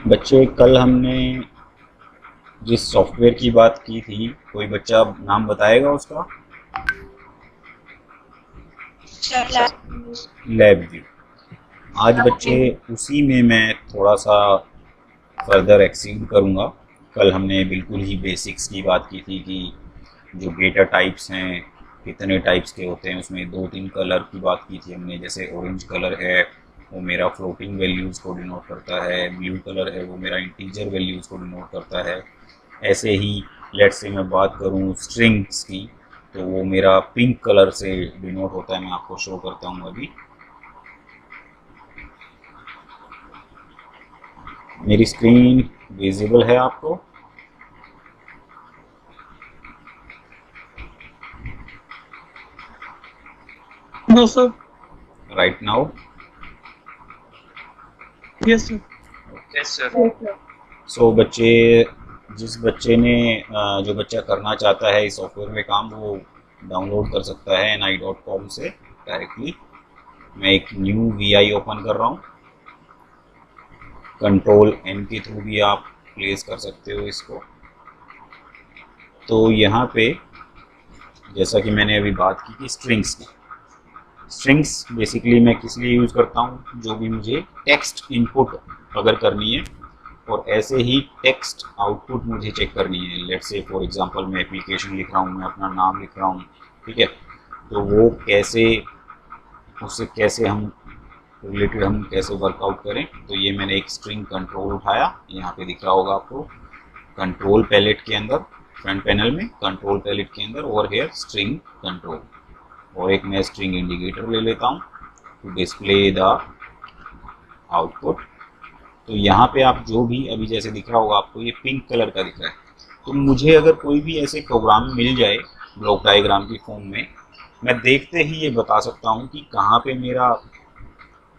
बच्चे, कल हमने जिस सॉफ्टवेयर की बात की थी, कोई बच्चा नाम बताएगा उसका? Lab view. आज बच्चे उसी में मैं थोड़ा सा फर्दर एक्सीड करूँगा। कल हमने बिल्कुल ही बेसिक्स की बात की थी कि जो डेटा टाइप्स हैं कितने टाइप्स के होते हैं, उसमें दो तीन कलर की बात की थी हमने। जैसे ऑरेंज कलर है वो मेरा फ्लोटिंग वैल्यूज़ को डिनोट करता है, ब्लू कलर है वो मेरा इंटीजर वैल्यूज़ को डिनोट करता है। ऐसे ही लेट्स से मैं बात करूँ स्ट्रिंग्स की, तो वो मेरा पिंक कलर से डिनोट होता है। मैं आपको शो करता हूँ अभी। मेरी स्क्रीन विजिबल है आपको? No, sir. Right now? Yes, sir. सो बच्चे, जिस बच्चे ने जो बच्चा करना चाहता है इस सॉफ्टवेयर में काम, वो डाउनलोड कर सकता है ni.com से डायरेक्टली। मैं एक न्यू वी ओपन कर रहा हूँ। कंट्रोल एन के थ्रू भी आप प्लेस कर सकते हो इसको। तो यहाँ पे जैसा कि मैंने अभी बात की थी स्ट्रिंग्स की, स्ट्रिंग्स बेसिकली मैं किस लिए यूज़ करता हूँ, जो भी मुझे टेक्स्ट इनपुट अगर करनी है और ऐसे ही टेक्स्ट आउटपुट मुझे चेक करनी है। लेट्स से फॉर एग्जांपल मैं एप्लीकेशन लिख रहा हूँ, मैं अपना नाम लिख रहा हूँ, ठीक है, तो वो कैसे, उससे कैसे हम रिलेटेड हम कैसे वर्कआउट करें। तो ये मैंने एक स्ट्रिंग कंट्रोल उठाया, यहाँ पे दिख रहा होगा आपको, कंट्रोल पैलेट के अंदर, फ्रंट पैनल में कंट्रोल पैलेट के अंदर ओवर हेयर स्ट्रिंग कंट्रोल, और एक मैं स्ट्रिंग इंडिकेटर ले लेता हूँ टू डिस्प्ले द आउटपुट। तो यहाँ पे आप जो भी अभी जैसे दिख रहा होगा आपको, ये पिंक कलर का दिख रहा है। तो मुझे अगर कोई भी ऐसे प्रोग्राम मिल जाए ब्लॉक डायग्राम की फॉर्म में, मैं देखते ही ये बता सकता हूँ कि कहाँ पे मेरा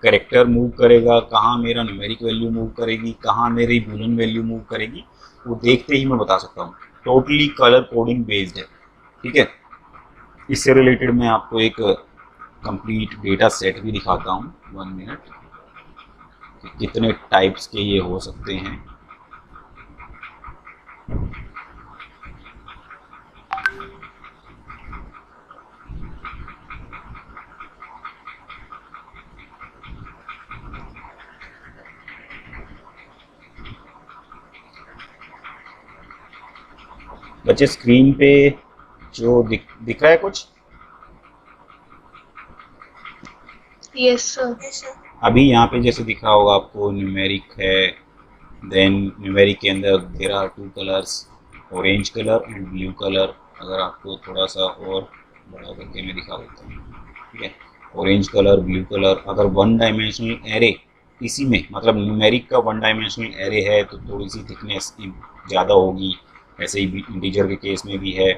करेक्टर मूव करेगा, कहाँ मेरा न्यूमेरिक वैल्यू मूव करेगी, कहाँ मेरी बूलियन वैल्यू मूव करेगी, वो देखते ही मैं बता सकता हूँ। टोटली कलर कोडिंग बेस्ड है, ठीक है। इससे रिलेटेड मैं आपको एक कंप्लीट डेटा सेट भी दिखाता हूँ, 1 मिनट, कि कितने टाइप्स के ये हो सकते हैं। बच्चे, स्क्रीन पे जो दिख रहा है कुछ? Yes, sir. अभी यहाँ पे जैसे दिख रहा होगा आपको, न्यूमेरिक है, देन न्यूमेरिक के अंदर there are two colours, orange colour and blue colour. अगर आपको थोड़ा सा और बड़ा करके मैं दिखा देता हूँ, ठीक है। ऑरेंज कलर, ब्लू कलर, अगर वन डायमेंशनल एरे इसी में, मतलब न्यूमेरिक का वन डायमेंशनल एरे है तो थोड़ी सी थिकनेस ज़्यादा होगी। ऐसे ही इंटीजर के केस में भी है।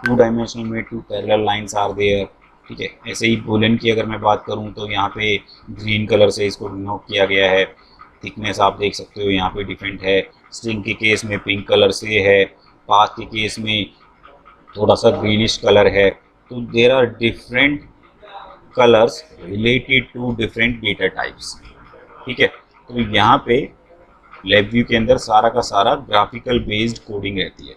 टू डायमेंशनल में two parallel lines are there, ठीक है। ऐसे ही बूलियन की अगर मैं बात करूँ तो यहाँ पे ग्रीन कलर से इसको डिनोट किया गया है। थिकनेस आप देख सकते हो यहाँ पे डिफरेंट है। स्ट्रिंग के केस में पिंक कलर से है, पाथ के केस में थोड़ा सा ग्रीनिश कलर है। तो there are different colours related to different data types, ठीक है। तो यहाँ पे लैब व्यू के अंदर सारा का सारा ग्राफिकल बेस्ड कोडिंग रहती है।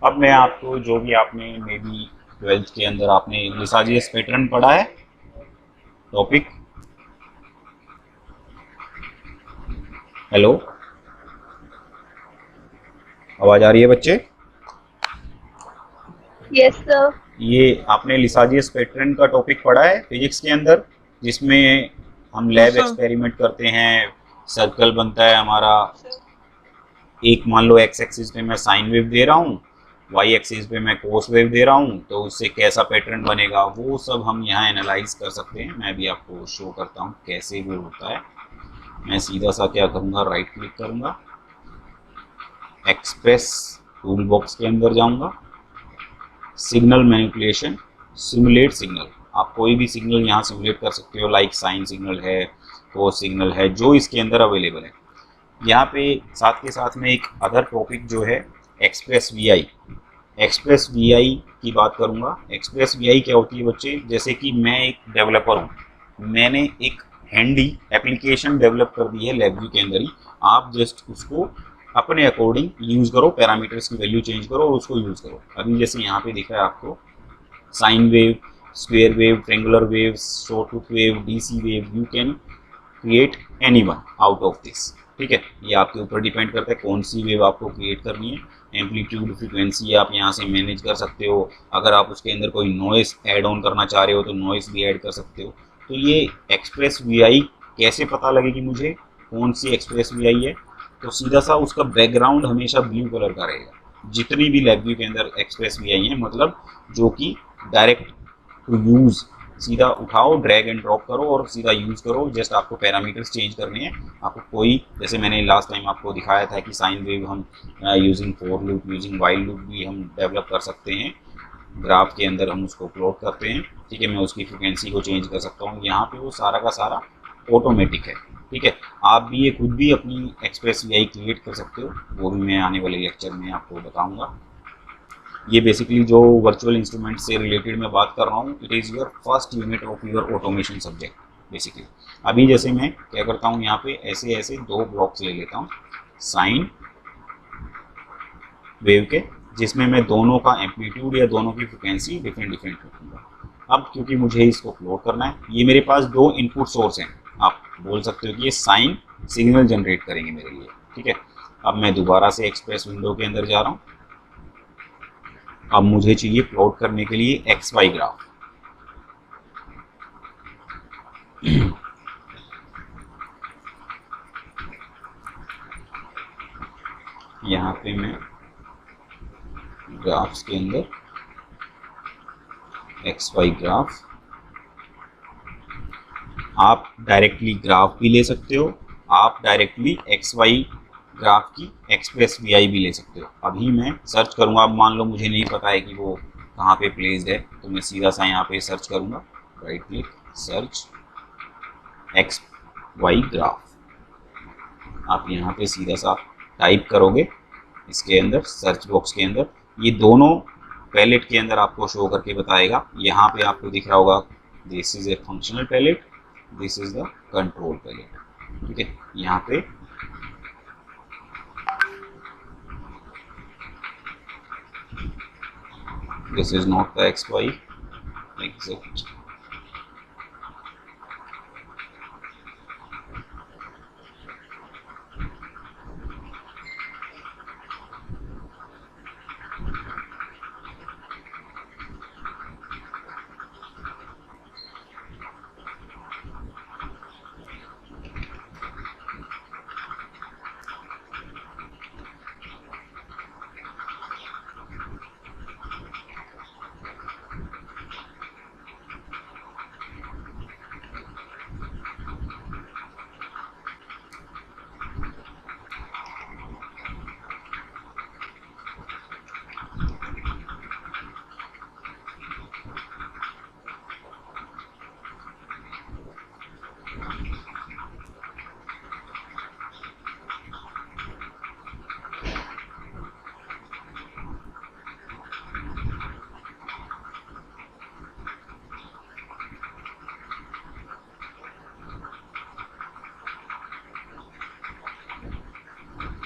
अब मैं आपको, जो भी आपने मे बी 12th के अंदर आपने लिसाजियस पैटर्न पढ़ा है टॉपिक, हेलो, आवाज आ रही है बच्चे? Yes, sir. ये आपने लिसाजियस पैटर्न का टॉपिक पढ़ा है फिजिक्स के अंदर, जिसमें हम No, लैब sir. एक्सपेरिमेंट करते हैं, सर्कल बनता है हमारा। एक मान लो एक्स एक्सिस पे मैं साइन वेव दे रहा हूँ, वाई एक्सिस पे मैं कोस वेव दे रहा हूँ, तो उससे कैसा पैटर्न बनेगा वो सब हम यहाँ एनालाइज कर सकते हैं। मैं भी आपको शो करता हूँ कैसे वो होता है। मैं सीधा सा क्या करूँगा, राइट क्लिक करूँगा, एक्सप्रेस टूल बॉक्स के अंदर जाऊँगा, सिग्नल मैनिपुलेशन, सिमुलेट सिग्नल। आप कोई भी सिग्नल यहाँ सिमुलेट कर सकते हो, लाइक साइन सिग्नल है, कोस सिग्नल है, जो इसके अंदर अवेलेबल है। यहाँ पे साथ के साथ में एक अदर टॉपिक जो है एक्सप्रेस वीआई, एक्सप्रेस वीआई की बात करूँगा। एक्सप्रेस वीआई क्या होती है बच्चे? जैसे कि मैं एक डेवलपर हूँ, मैंने एक हैंडी एप्लीकेशन डेवलप कर दी है LabVIEW के अंदर ही। आप जस्ट उसको अपने अकॉर्डिंग यूज़ करो, पैरामीटर्स की वैल्यू चेंज करो और उसको यूज़ करो। अभी जैसे यहाँ पे दिख रहा है आपको sine wave, square wave, triangular wave, sawtooth wave, DC wave, you can create any one out of this. ठीक है, ये आपके ऊपर डिपेंड करता है कौन सी वेव आपको क्रिएट करनी है। एम्पलीट्यूड, फ्रिक्वेंसी आप यहाँ से मैनेज कर सकते हो। अगर आप उसके अंदर कोई नॉइस ऐड ऑन करना चाह रहे हो तो नॉइस भी ऐड कर सकते हो। तो ये एक्सप्रेस VI कैसे पता लगेगी मुझे कौन सी एक्सप्रेस VI है? तो सीधा सा उसका बैकग्राउंड हमेशा ब्लू कलर का रहेगा। जितनी भी LabVIEW के अंदर एक्सप्रेस VI है, मतलब जो कि डायरेक्ट टू यूज़, सीधा उठाओ, ड्रैग एंड ड्रॉप करो और सीधा यूज़ करो। जस्ट आपको पैरामीटर्स चेंज करने हैं। आपको कोई, जैसे मैंने लास्ट टाइम आपको दिखाया था कि साइन वेव हम using for loop, using while loop भी हम डेवलप कर सकते हैं। ग्राफ के अंदर हम उसको प्लॉट करते हैं। ठीक है, मैं उसकी फ्रिक्वेंसी को चेंज कर सकता हूँ। यहाँ पे वो सारा का सारा ऑटोमेटिक है। ठीक है, आप भी ये खुद भी अपनी एक्सप्रेस VI क्रिएट कर सकते हो, वो भी मैं आने वाले लेक्चर में आपको बताऊँगा। ये बेसिकली जो वर्चुअल इंस्ट्रूमेंट से रिलेटेड मैं बात कर रहा हूँ, it is your first unit of your automation subject basically. अभी जैसे मैं क्या करता हूँ, यहाँ पे ऐसे ऐसे दो ब्लॉक्स ले लेता हूँ साइन वेव के, जिसमें मैं दोनों का एम्पलीट्यूड या दोनों की फ्रिक्वेंसी डिफरेंट डिफरेंट रखूँगा। अब क्योंकि मुझे इसको प्लॉट करना है, ये मेरे पास दो इनपुट सोर्स हैं। आप बोल सकते हो कि ये साइन सिग्नल जनरेट करेंगे मेरे लिए। ठीक है, अब मैं दोबारा से एक्सप्रेस विंडो के अंदर जा रहा हूँ। अब मुझे चाहिए प्लॉट करने के लिए XY ग्राफ। यहाँ पे मैं ग्राफ्स के अंदर XY ग्राफ, आप डायरेक्टली ग्राफ भी ले सकते हो, आप डायरेक्टली XY ग्राफ की एक्सप्रेस VI भी ले सकते हो। अभी मैं सर्च करूँगा, अब मान लो मुझे नहीं पता है कि वो कहाँ पे प्लेस्ड है, तो मैं सीधा सा यहाँ पे सर्च करूँगा, right click, search XY graph. आप यहाँ पे सीधा सा टाइप करोगे इसके अंदर, सर्च बॉक्स के अंदर, ये दोनों पैलेट के अंदर आपको शो करके बताएगा। यहाँ पे आपको दिख रहा होगा this is a functional palette, this is the control palette. ठीक है, यहाँ पे this is not the XY exact.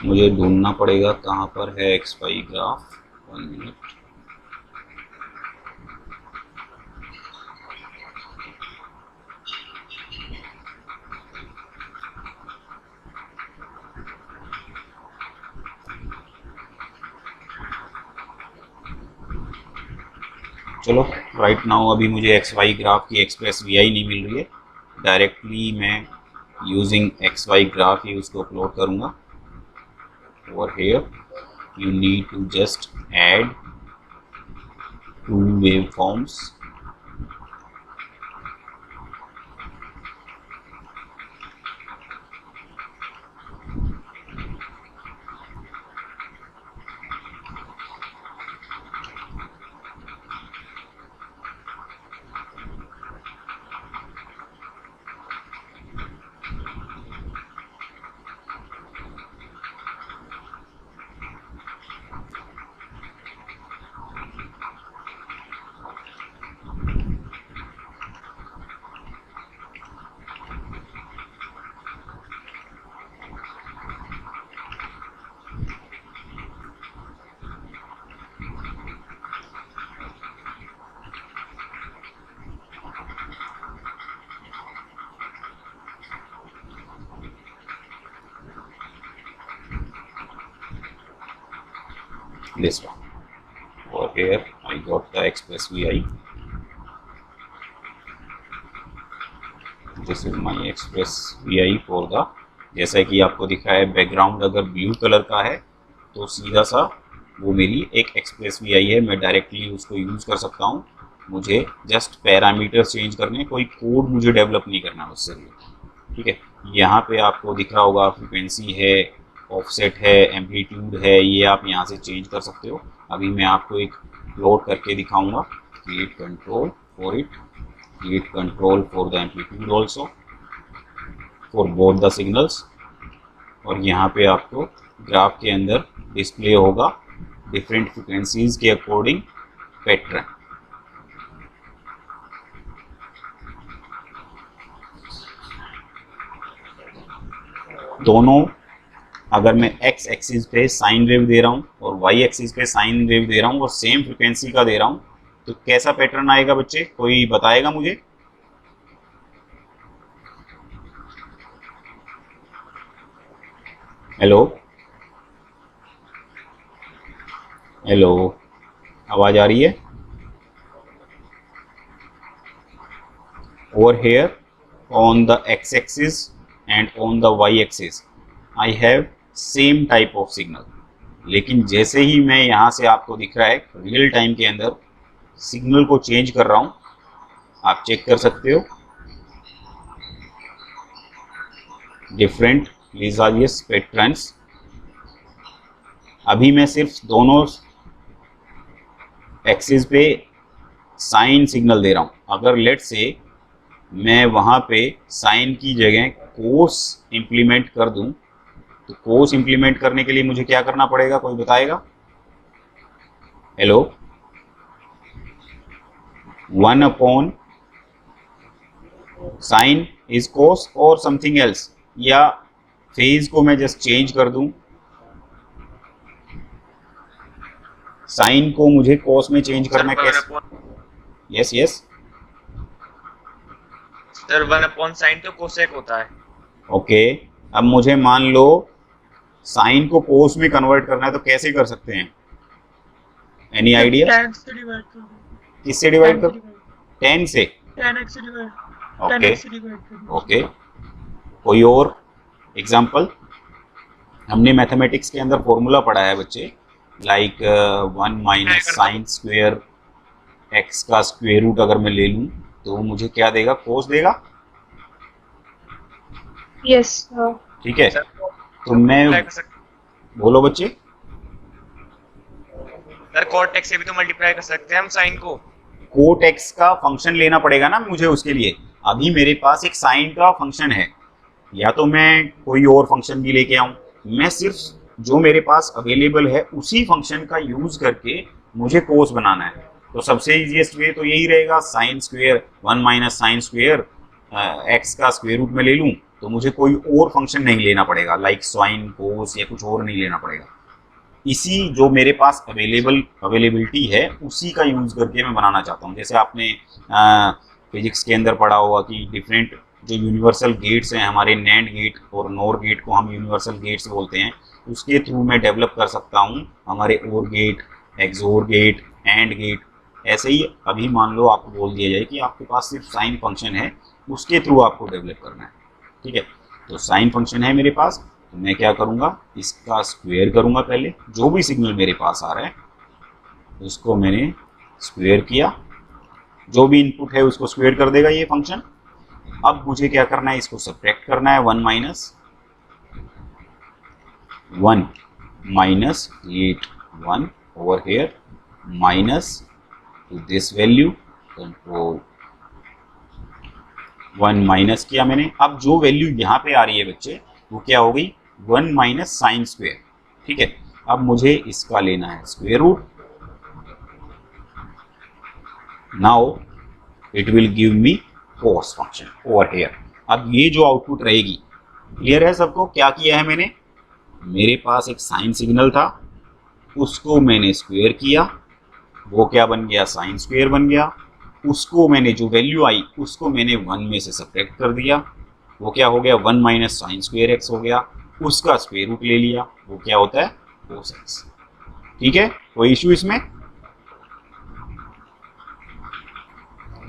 मुझे ढूंढना पड़ेगा कहाँ पर है XY ग्राफ। 1 मिनट। चलो, राइट नाउ अभी मुझे XY ग्राफ की एक्सप्रेस VI नहीं मिल रही है। डायरेक्टली मैं यूजिंग XY ग्राफ ही उसको प्लॉट करूँगा। Over here you need to just add two waveforms. this one. Over here I got the express VI. This is my express VI for the, जैसा कि आपको दिखा है बैकग्राउंड अगर blue colour का है तो सीधा सा वो मेरी एक एक्सप्रेस VI है, मैं डायरेक्टली उसको यूज़ कर सकता हूँ। मुझे जस्ट पैरामीटर चेंज करने, कोई कोड मुझे डेवलप नहीं करना उससे लिए, ठीक है। यहाँ पे आपको दिख रहा होगा फ्रीक्वेंसी है, ऑफसेट है, एम्पलीट्यूड है, ये आप यहाँ से चेंज कर सकते हो। अभी मैं आपको एक प्लॉट करके दिखाऊंगा। Create control for it, create control for the amplitude also for both the signals. और यहाँ पे आपको ग्राफ के अंदर डिस्प्ले होगा डिफरेंट फ्रिक्वेंसीज के अकॉर्डिंग पैटर्न। दोनों, अगर मैं x एक्सिस पे साइन वेव दे रहा हूँ और y एक्सिस पे साइन वेव दे रहा हूँ और सेम फ्रिक्वेंसी का दे रहा हूँ, तो कैसा पैटर्न आएगा बच्चे, कोई बताएगा मुझे? हेलो हेलो, आवाज आ रही है? Over here on the x axis and on the y axis I have same type of signal, लेकिन जैसे ही मैं यहाँ से आपको दिख रहा है रियल टाइम के अंदर सिग्नल को चेंज कर रहा हूँ, आप चेक कर सकते हो डिफरेंट लीजालियस पैटर्न्स। अभी मैं सिर्फ दोनों एक्सिस पे साइन सिग्नल दे रहा हूँ। अगर लेट से मैं वहाँ पे साइन की जगह कोस इंप्लीमेंट कर दूं, तो कोस इंप्लीमेंट करने के लिए मुझे क्या करना पड़ेगा, कोई बताएगा? हेलो, 1 अपॉन साइन इज कोस और समथिंग एल्स, या फेज को मैं जस्ट चेंज कर दूं, साइन को मुझे कोस में चेंज करना कैसे? Yes yes sir, 1 upon sine तो कोसेक होता है। ओके, अब मुझे मान लो साइन को कोस में कन्वर्ट करना है, तो कैसे कर सकते हैं? Any idea? 10 से डिवाइड कर दो। किससे डिवाइड कर? 10 से? 10x से डिवाइड, ओके 10x से डिवाइड कर दो। ओके, कोई और एग्जांपल? हमने मैथमेटिक्स के अंदर फॉर्मूला पढ़ा है बच्चे, like 1 minus sine square x का स्क्वेयर रूट अगर मैं ले लूं तो वो मुझे क्या देगा, कोस देगा। यस ठीक है, तो मैं, बोलो बच्चे। सर कॉट एक्स से भी तो मल्टीप्लाई कर सकते हैं हम साइन को। कोट एक्स का फंक्शन लेना पड़ेगा ना मुझे उसके लिए। अभी मेरे पास एक साइन का फंक्शन है, या तो मैं कोई और फंक्शन भी लेके आऊं, मैं सिर्फ जो मेरे पास अवेलेबल है उसी फंक्शन का यूज करके मुझे कोस बनाना है। तो सबसे इजीएस्ट वे तो यही रहेगा, sine square 1 minus sine square x का स्क्वेयर रूट में ले लूं, तो मुझे कोई और फंक्शन नहीं लेना पड़ेगा, लाइक साइन कोस या कुछ और नहीं लेना पड़ेगा। इसी जो मेरे पास अवेलेबिलिटी है उसी का यूज करके मैं बनाना चाहता हूँ। जैसे आपने फिजिक्स के अंदर पढ़ा होगा कि डिफरेंट जो यूनिवर्सल गेट्स हैं हमारे, नैंड गेट और नोर गेट को हम यूनिवर्सल गेट्स बोलते हैं, उसके थ्रू मैं डेवलप कर सकता हूँ हमारे OR gate, XOR gate, AND gate. ऐसे ही अभी मान लो आपको बोल दिया जाए कि आपके पास सिर्फ साइन फंक्शन है, उसके थ्रू आपको डेवलप करना है, ठीक है। तो साइन फंक्शन है मेरे पास, तो मैं क्या करूँगा, इसका स्क्वायर करूँगा। पहले जो भी सिग्नल मेरे पास आ रहा है उसको मैंने स्क्वायर किया, जो भी इनपुट है उसको स्क्वायर कर देगा ये फंक्शन। अब मुझे क्या करना है, इसको सब्ट्रैक्ट करना है, 1 minus 1 over here minus two this value control 1 minus किया मैंने। अब जो वैल्यू यहाँ पे आ रही है बच्चे वो क्या हो गई, 1 माइनस साइन स्क्वेयर, ठीक है। अब मुझे इसका लेना है square root. Now it will give me cos function over here. अब ये जो आउटपुट रहेगी, क्लियर है सबको क्या किया है मैंने? मेरे पास एक साइन सिग्नल था, उसको मैंने स्क्वायर किया, वो क्या बन गया, साइन स्क्वायर बन गया। उसको मैंने जो वैल्यू आई उसको मैंने 1 में से सब्ट्रैक्ट कर दिया, वो क्या हो गया, 1 माइनस साइन स्क्वायर एक्स हो गया। उसका स्क्वायर रूट ले लिया, वो क्या होता है, कोस एक्स। ठीक है, कोई इश्यू इसमें?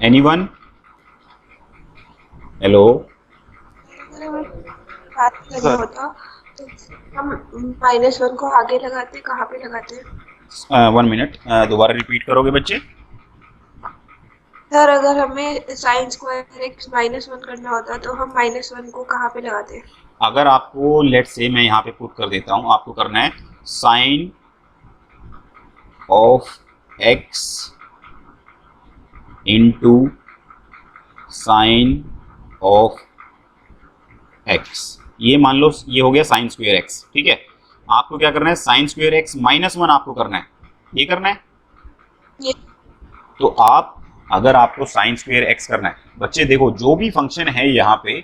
एनीवन? हेलो? बात करना होता तो हम -1 को आगे लगाते, कहाँ पे लगाते? 1 मिनट, दोबारा रिपीट करोगे बच्चे? सर अगर हमें sin स्क्वायर x -1 करना होता तो हम -1 को कहाँ पे लगाते? अगर आपको लेट से मैं यहाँ पे पुट कर देता हूँ, आपको करना है sine of x into sine of x, ये मान लो ये हो गया साइन स्क्वायर x, ठीक है। आपको क्या करना है, साइन स्क्वायर x -1 आपको करना है, ये करना है। ये तो आप अगर आपको साइन स्क्वायर x करना है, बच्चे देखो जो भी फंक्शन है यहाँ पे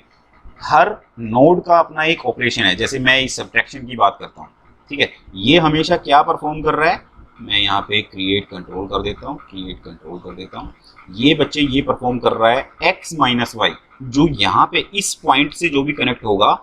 हर नोड का अपना एक ऑपरेशन है। जैसे मैं इस सब्ट्रैक्शन की बात करता हूँ, ठीक है, ये हमेशा क्या परफॉर्म कर रहा है, मैं यहाँ पे क्रिएट कंट्रोल कर देता हूँ, क्रिएट कंट्रोल कर देता हूँ, ये बच्चे ये परफॉर्म कर रहा है x - y, जो यहाँ पे इस पॉइंट से जो भी कनेक्ट होगा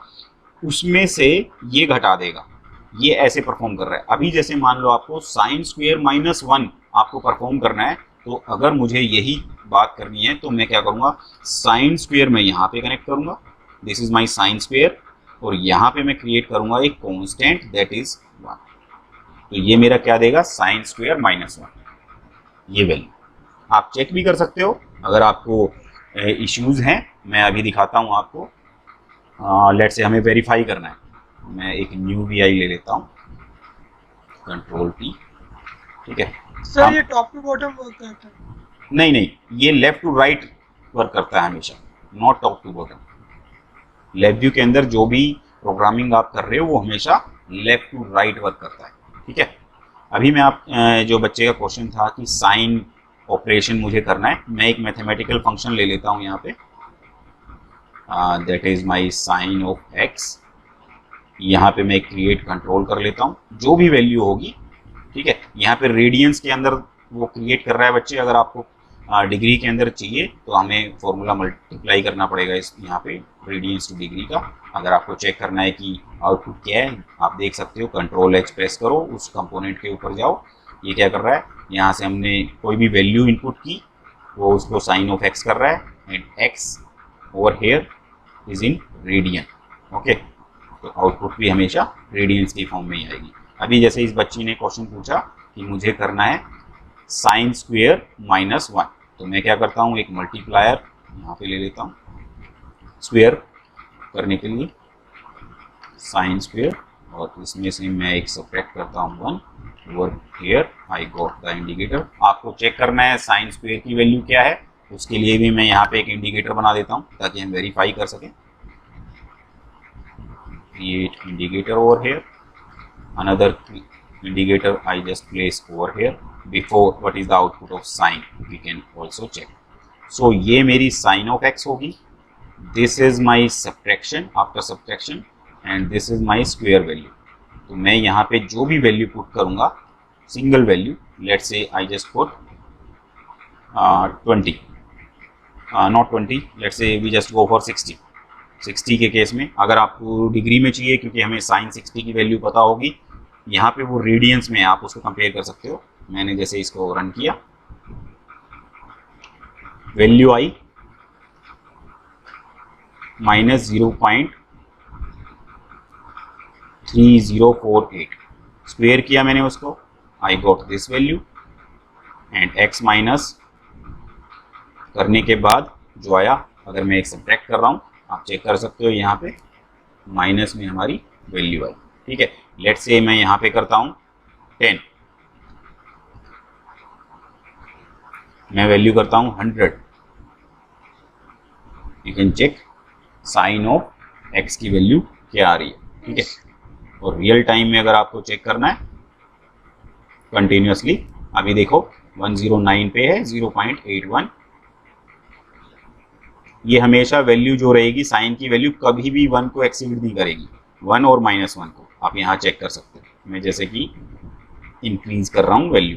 उसमें से ये घटा देगा, ये ऐसे परफॉर्म कर रहा है। अभी जैसे मान लो आपको साइन स्क्वायर -1 आपको परफॉर्म करना है, तो अगर मुझे यही बात करनी है तो मैं क्या करूँगा, साइन स्क्वायर मैं यहाँ पे कनेक्ट करूँगा, this is my sine square, और यहाँ पे मैं क्रिएट करूँगा एक कॉन्स्टेंट दैट इज 1। तो ये मेरा क्या देगा, साइन स्क्वायर -1, ये वैल्यू आप चेक भी कर सकते हो अगर आपको इश्यूज हैं। मैं अभी दिखाता हूँ आपको, लेट से हमें वेरीफाई करना है, मैं एक न्यू वी आई ले लेता हूँ, कंट्रोल T, ठीक है। सर ये टॉप टू बॉटम वर्क करता है? नहीं नहीं, ये लेफ्ट टू राइट वर्क करता है हमेशा, not top to bottom. Left view के अंदर जो भी प्रोग्रामिंग आप कर रहे हो वो हमेशा लेफ्ट टू राइट वर्क करता है, ठीक है। अभी मैं आप जो बच्चे का क्वेश्चन था कि साइन ऑपरेशन मुझे करना है, मैं एक मैथमेटिकल फंक्शन ले लेता हूँ यहाँ पे, that is my sine of x। यहाँ पे मैं क्रिएट कंट्रोल कर लेता हूँ, जो भी वैल्यू होगी, ठीक है। यहाँ पे रेडियंस के अंदर वो क्रिएट कर रहा है बच्चे, अगर आपको डिग्री के अंदर चाहिए तो हमें फॉर्मूला मल्टीप्लाई करना पड़ेगा इस यहाँ पे रेडियंस टू डिग्री का। अगर आपको चेक करना है कि आउटपुट क्या है, आप देख सकते हो, कंट्रोल X प्रेस करो, उस कंपोनेंट के ऊपर जाओ, ये क्या कर रहा है, यहाँ से हमने कोई भी वैल्यू इनपुट की वो उसको साइन ऑफ x कर रहा है, and x over here is in radian, okay. तो आउटपुट भी हमेशा रेडियंस की फॉर्म में ही आएगी। अभी जैसे इस बच्ची ने क्वेश्चन पूछा कि मुझे करना है साइन स्क्वायर -1, तो मैं क्या करता हूँ, एक मल्टीप्लायर यहाँ पे ले लेता हूँ स्क्वायर करने के लिए, साइन स्क्वायर, और इसमें से मैं एक सब्ट्रैक्ट करता हूँ 1 over here, I got the indicator. आपको चेक करना है साइन स्क्वायर की वैल्यू क्या है, उसके लिए भी मैं यहाँ पे एक इंडिकेटर बना देता हूँ ताकि हम वेरीफाई कर सकें। Create indicator over here, another indicator I just place over here before what is the output of sine, we can also check. So ये मेरी sin of x होगी, this is my subtraction after subtraction and this is my square value. तो मैं यहाँ पे जो भी value put करूँगा, single value, let's say I just put 20, not 20, let's say we just go for 60 के case में। अगर आपको डिग्री में चाहिए, क्योंकि हमें साइन 60 की वैल्यू पता होगी, यहाँ पे वो रेडियंस में आप उसको कंपेयर कर सकते हो। मैंने जैसे इसको रन किया, वैल्यू आई -0.3048, स्क्वायर किया मैंने उसको, I got this value, and x minus करने के बाद जो आया, अगर मैं एक सब्ट्रैक्ट कर रहा हूँ, आप चेक कर सकते हो, यहाँ पे माइनस में हमारी वैल्यू आई, ठीक है। लेट्स से मैं यहाँ पे करता हूँ 10, मैं वैल्यू करता हूँ 100, you can check sine of x की वैल्यू क्या आ रही है, ठीक है। और रियल टाइम में अगर आपको चेक करना है कंटिन्यूसली, अभी देखो 109 पे है 0.81, ये हमेशा वैल्यू जो रहेगी साइन की वैल्यू कभी भी 1 को एक्सीड नहीं करेगी, 1 और -1 को आप यहाँ चेक कर सकते हो। मैं जैसे कि इंक्रीज कर रहा हूँ वैल्यू,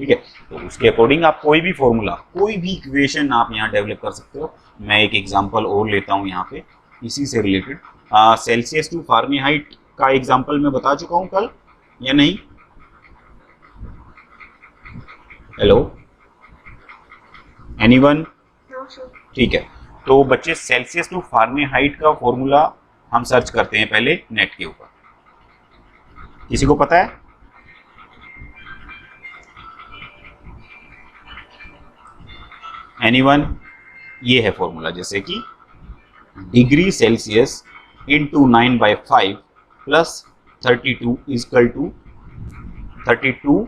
ठीक है। तो उसके अकॉर्डिंग आप कोई भी फॉर्मूला, कोई भी इक्वेशन आप यहाँ डेवलप कर सकते हो। मैं एक एग्जांपल और लेता हूँ यहाँ पे इसी से रिलेटेड, सेल्सियस टू फारेनहाइट का एग्जांपल मैं बता चुका हूँ कल या नहीं? Hello, anyone? No sir. ठीक है, तो बच्चे सेल्सियस टू फारेनहाइट का फॉर्मूला हम सर्च करते हैं पहले नेट के ऊपर। किसी को पता है? एनीवन? ये है फॉर्मूला, जैसे कि degree Celsius into 9/5 plus 32 is equal to 32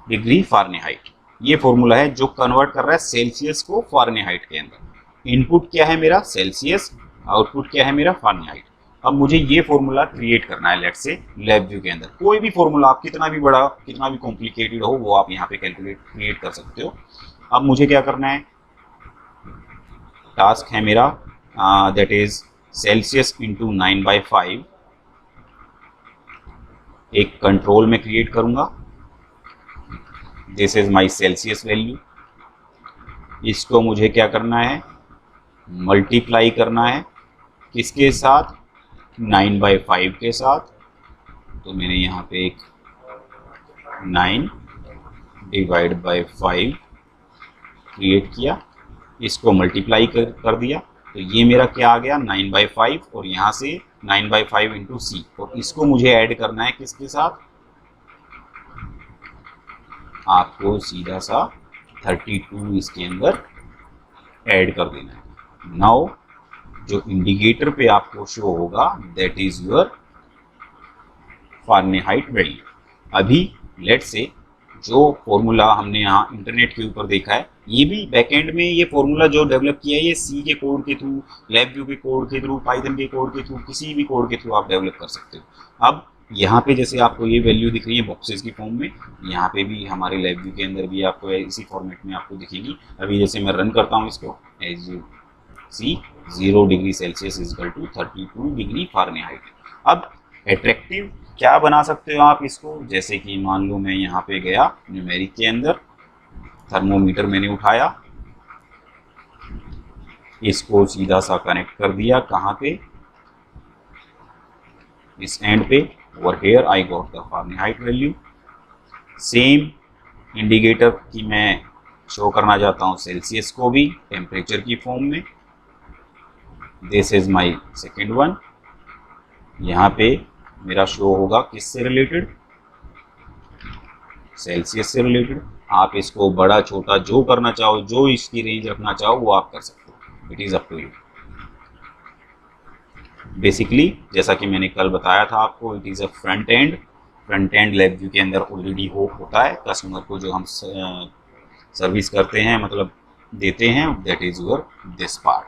degree Fahrenheit. ये फॉर्मूला है जो कन्वर्ट कर रहा है सेल्सियस को फारेनहाइट के अंदर। इनपुट क्या है मेरा? सेल्सियस। आउटपुट क्या है मेरा? फारेनहाइट। अब मुझे ये फॉर्मूला क्रिएट करना है, लेट्स से लैब व्यू के अंदर। कोई भी फॉर्मूला आप कितना भी बड़ा, कितना भी कॉम्प्लिकेटेड हो, वो आप यहाँ पे कैलकुलेट क्रिएट कर सकते हो। अब मुझे क्या करना है? टास्क है मेरा दैट इज सेल्सियस इंटू 9/5। एक कंट्रोल में क्रिएट करूंगा। This is my Celsius value. इसको मुझे क्या करना है? मल्टीप्लाई करना है। किसके साथ? 9/5 के साथ। तो मैंने यहाँ पे एक 9 डिवाइड बाय 5 क्रिएट किया, इसको मल्टीप्लाई कर दिया। तो ये मेरा क्या आ गया? 9/5, और यहाँ से 9/5 इंटू सी, और इसको मुझे ऐड करना है किसके साथ? आपको सीधा सा 32 इसके अंदर ऐड कर देना है। नाउ जो इंडिकेटर पे आपको शो होगा that is your Fahrenheit value. अभी लेट्स से जो फॉर्मूला हमने यहाँ इंटरनेट के ऊपर देखा है, ये भी बैकएंड में ये फॉर्मूला जो डेवलप किया है, ये सी के कोड के थ्रू, लैबव्यू के कोड के थ्रू, पाइथन के कोड के थ्रू, किसी भी कोड के थ्रू आप डेवलप कर सकते हो। अब यहाँ पे जैसे आपको ये वैल्यू दिख रही है बॉक्सेस की फॉर्म में, यहाँ पे भी हमारे लैबव्यू के अंदर भी आपको इसी फॉर्मेट में आपको दिखेगी। अभी जैसे मैं रन करता हूँ इसको, as you see 0 degree Celsius is equal to 32 degree Fahrenheit. अब एट्रैक्टिव क्या बना सकते हो आप इसको? जैसे कि मान लो मैं यहाँ पे गया न्यूमेरिक के अंदर, थर्मोमीटर मैंने उठाया, इसको सीधा सा कनेक्ट कर दिया। कहाँ पे? इस एंड पे। Over here I got the Fahrenheit value. Same indicator की मैं शो करना चाहता हूँ सेल्सियस को भी टेम्परेचर की फॉर्म में। This is my second one. यहाँ पे मेरा शो होगा किससे रिलेटेड? सेल्सियस से रिलेटेड। आप इसको बड़ा छोटा जो करना चाहो, जो इसकी रेंज रखना चाहो वो आप कर सकते हो, it is up to you. Basically जैसा कि मैंने कल बताया था आपको, it is a front end LabVIEW के अंदर ऑलरेडी होता है। कस्टमर को जो हम सर्विस करते हैं, मतलब देते हैं, that is your this part.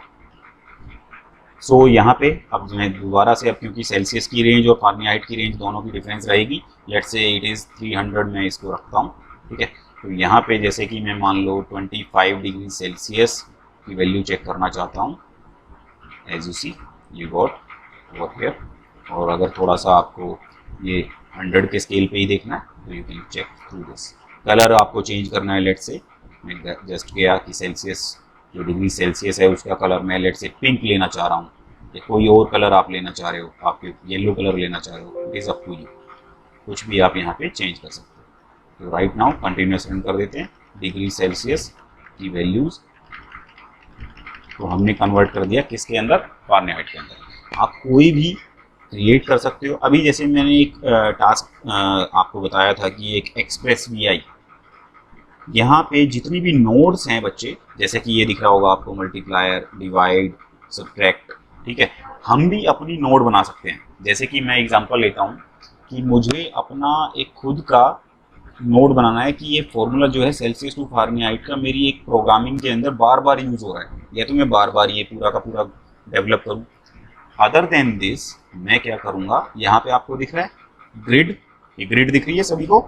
So यहाँ पे अब मैं दोबारा से, अब क्योंकि सेल्सियस की रेंज और फारेनहाइट की रेंज दोनों की डिफरेंस रहेगी, लेट्स से इट इज़ 300 में इसको रखता हूँ, ठीक है। तो यहाँ पे जैसे कि मैं मान लो 25 डिग्री सेल्सियस की वैल्यू चेक करना चाहता हूँ, as you see you got over here. और अगर थोड़ा सा आपको ये 100 के स्केल पे ही देखना है तो you can check through this. Colour आपको चेंज करना है, लेट्स से मैं जस्ट गया कि सेल्सियस जो डिग्री सेल्सियस है उसका कलर मैं लेट से पिंक लेना चाह रहा हूँ, या कोई और कलर आप लेना चाह रहे हो, आपके येलो कलर लेना चाह रहे हो, it is up to you. कुछ भी आप यहाँ पे चेंज कर सकते हो। तो राइट नाउ कंटिन्यूस रन कर देते हैं डिग्री सेल्सियस की वैल्यूज़। तो हमने कन्वर्ट कर दिया किसके अंदर? फारेनहाइट के अंदर। आप कोई भी क्रिएट कर सकते हो। अभी जैसे मैंने एक टास्क आपको बताया था कि एक एक्सप्रेस वी, यहाँ पे जितनी भी नोड्स हैं बच्चे, जैसे कि ये दिख रहा होगा आपको मल्टीप्लायर, डिवाइड, सब्ट्रैक्ट, ठीक है, हम भी अपनी नोड बना सकते हैं। जैसे कि मैं एग्जांपल लेता हूँ कि मुझे अपना एक खुद का नोड बनाना है कि ये फॉर्मूला जो है सेल्सियस टू फारेनहाइट का मेरी एक प्रोग्रामिंग के अंदर बार बार यूज हो रहा है, या तो मैं बार बार ये पूरा का पूरा डेवलप करूँ। अदर देन दिस मैं क्या करूँगा, यहाँ पे आपको दिख रहा है ग्रिड, ये ग्रिड दिख रही है सभी को?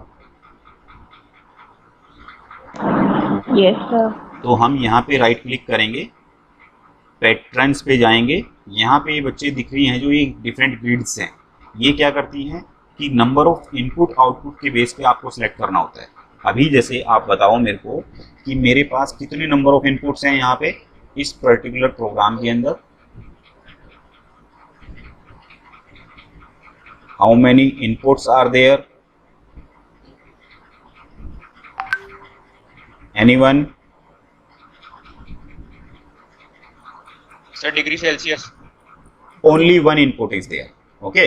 Yes sir. तो हम यहाँ पे राइट क्लिक करेंगे, पैटर्न्स पे जाएंगे। यहाँ पे बच्चे दिख रही हैं जो ये डिफरेंट ग्रिड्स हैं, ये क्या करती हैं कि नंबर ऑफ इनपुट आउटपुट के बेस पे आपको सिलेक्ट करना होता है। अभी जैसे आप बताओ मेरे को कि मेरे पास कितने नंबर ऑफ इनपुट्स हैं यहाँ पे इस पर्टिकुलर प्रोग्राम के अंदर, how many inputs are there. Anyone? Sir degree Celsius. Only one input is there, okay.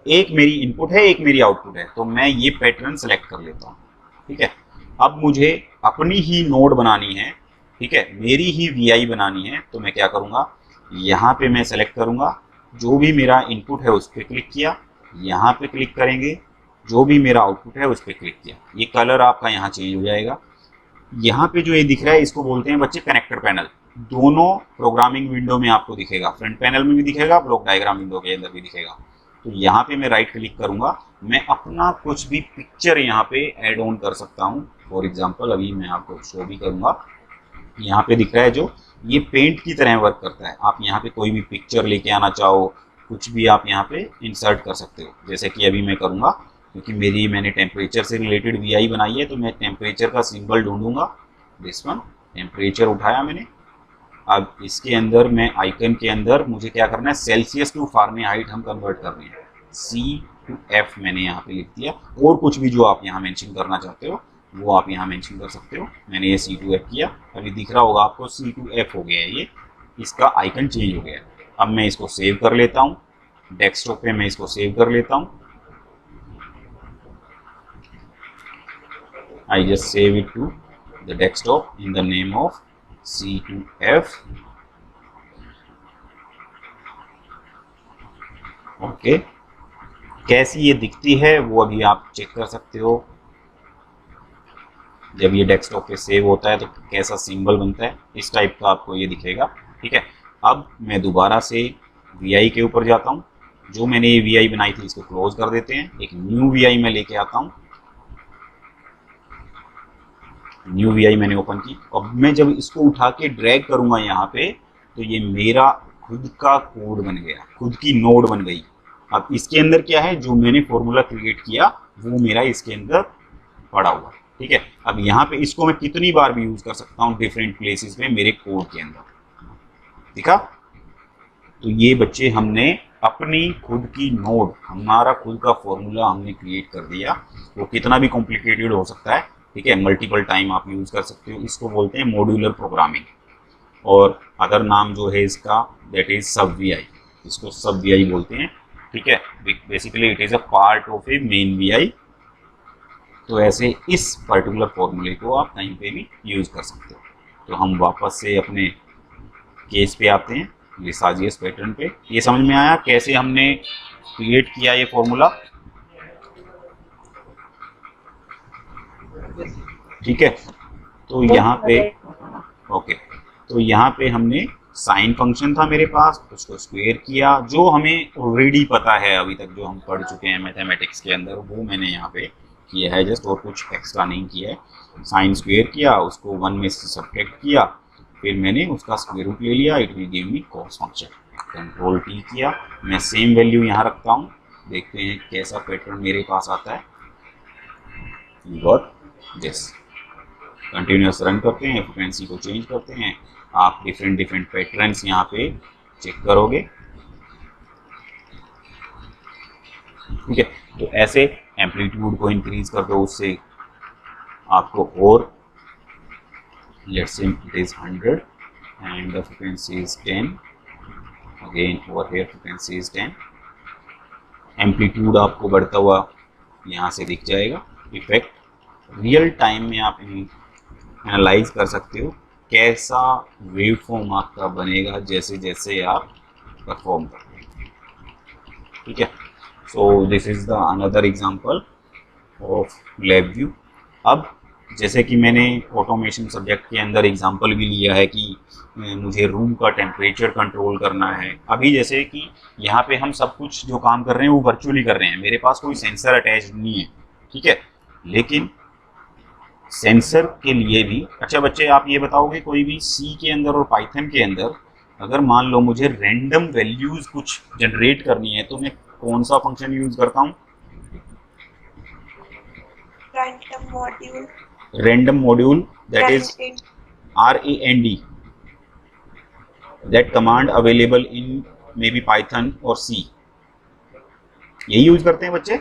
एक मेरी इनपुट है, एक मेरी आउटपुट है, तो मैं ये पैटर्न सेलेक्ट कर लेता हूँ, ठीक है। अब मुझे अपनी ही नोड बनानी है, ठीक है, मेरी ही वीआई बनानी है, तो मैं क्या करूँगा, यहाँ पे मैं सेलेक्ट करूँगा, जो भी मेरा इनपुट है उस पर क्लिक किया, यहाँ पे क्लिक करेंगे, जो भी मेरा आउटपुट है उस पर क्लिक किया, ये कलर आपका यहाँ चेंज हो जाएगा। यहाँ पे जो ये दिख रहा है इसको बोलते हैं बच्चे कनेक्टर पैनल। दोनों प्रोग्रामिंग विंडो में आपको दिखेगा, फ्रंट पैनल में भी दिखेगा, ब्लॉक डायग्राम विंडो के अंदर भी दिखेगा। तो यहाँ पे मैं राइट क्लिक करूँगा, मैं अपना कुछ भी पिक्चर यहाँ पे ऐड ऑन कर सकता हूँ। फॉर एग्जांपल अभी मैं आपको शो भी करूँगा, यहाँ पे दिख रहा है जो ये पेंट की तरह वर्क करता है। आप यहाँ पे कोई भी पिक्चर लेके आना चाहो, कुछ भी आप यहाँ पे इंसर्ट कर सकते हो। जैसे कि अभी मैं करूँगा, क्योंकि मैंने टेम्परेचर से रिलेटेड वीआई बनाई है, तो मैं टेम्परेचर का सिंबल ढूंढूंगा, दिस वन, टेम्परेचर उठाया मैंने। अब इसके अंदर मैं आइकन के अंदर मुझे क्या करना है, सेल्सियस टू फारेनहाइट हम कन्वर्ट कर रहे हैं, C/F मैंने यहाँ पे लिख दिया। और कुछ भी जो आप यहाँ मेंशन करना चाहते हो वो आप यहाँ मेंशन कर सकते हो। मैंने ये C/F किया, अभी दिख रहा होगा आपको C/F हो गया है, ये इसका आइकन चेंज हो गया है। अब मैं इसको सेव कर लेता हूँ, डेस्कटॉप पे मैं इसको सेव कर लेता हूँ। I just save it to the desktop in the name of C/F. Okay, कैसी ये दिखती है वो अभी आप चेक कर सकते हो। जब ये डेस्कटॉप पे सेव होता है तो कैसा सिंबल बनता है, इस टाइप का आपको ये दिखेगा, ठीक है। अब मैं दोबारा से VI के ऊपर जाता हूँ। जो मैंने ये VI बनाई थी इसको क्लोज कर देते हैं, एक न्यू VI मैं लेके आता हूँ। न्यू VI मैंने ओपन की। अब मैं जब इसको उठा के ड्रैग करूंगा यहाँ पे, तो ये मेरा खुद का कोड बन गया, खुद की नोड बन गई। अब इसके अंदर क्या है, जो मैंने फॉर्मूला क्रिएट किया वो मेरा इसके अंदर पड़ा हुआ, ठीक है। अब यहाँ पे इसको मैं कितनी बार भी यूज कर सकता हूँ डिफरेंट प्लेसेस में मेरे कोड के अंदर, ठीक है। तो ये बच्चे हमने अपनी खुद की नोड, हमारा खुद का फॉर्मूला हमने क्रिएट कर दिया। वो कितना भी कॉम्प्लिकेटेड हो सकता है, ठीक है, मल्टीपल टाइम आप यूज कर सकते हो। इसको बोलते हैं मॉड्यूलर प्रोग्रामिंग, और अदर नाम जो है इसका दैट इज सब VI, इसको सब VI बोलते हैं, ठीक है। Basically it is a part of A main VI। तो ऐसे इस पर्टिकुलर फॉर्मूले को आप कहीं पे भी यूज कर सकते हो। तो हम वापस से अपने केस पे आते हैं, लिसाजियस पैटर्न पे। ये समझ में आया कैसे हमने क्रिएट किया ये फॉर्मूला, ठीक है। तो यहाँ पे ओके, तो यहाँ पे हमने साइन फंक्शन था मेरे पास, उसको स्क्वायर किया, जो हमें ऑलरेडी पता है अभी तक, जो हम पढ़ चुके हैं मैथमेटिक्स के अंदर, वो मैंने यहाँ पे किया है जस्ट, और कुछ एक्स्ट्रा नहीं किया है। साइन स्क्वायर किया, उसको 1 में से सब्ट्रैक्ट किया, फिर मैंने उसका स्क्वायर रूट ले लिया, it will give me cos function. Control T किया, मैं सेम वैल्यू यहाँ रखता हूँ, देखते हैं कैसा पैटर्न मेरे पास आता है। Got this. कंटिन्यूस रन करते हैं, फ्रीक्वेंसी को चेंज करते हैं, आप डिफरेंट पैटर्न्स यहाँ पे चेक करोगे, ठीक है। तो ऐसे एम्पलीट्यूड को इंक्रीज कर दो, उससे आपको, और let's say it is 100 and the frequency is 10, again over here frequency is 10। Amplitude आपको बढ़ता हुआ यहाँ से दिख जाएगा। इफेक्ट रियल टाइम में आप एनालाइज कर सकते हो कैसा वेव फॉर्म आपका बनेगा जैसे जैसे आप परफॉर्म करते हैं, ठीक है। So this is the another example of lab view. अब जैसे कि मैंने ऑटोमेशन सब्जेक्ट के अंदर एग्जांपल भी लिया है कि मुझे रूम का टेम्परेचर कंट्रोल करना है। अभी जैसे कि यहाँ पे हम सब कुछ जो काम कर रहे हैं वो वर्चुअली कर रहे हैं, मेरे पास कोई सेंसर अटैच नहीं है, ठीक है। लेकिन सेंसर के लिए भी, अच्छा बच्चे आप ये बताओगे, कोई भी C के अंदर और पाइथन के अंदर अगर मान लो मुझे रैंडम वैल्यूज कुछ जनरेट करनी है, तो मैं कौन सा फंक्शन यूज करता हूँ? Random module, that is RAND, that command available in may be Python और C, यही यूज करते हैं बच्चे।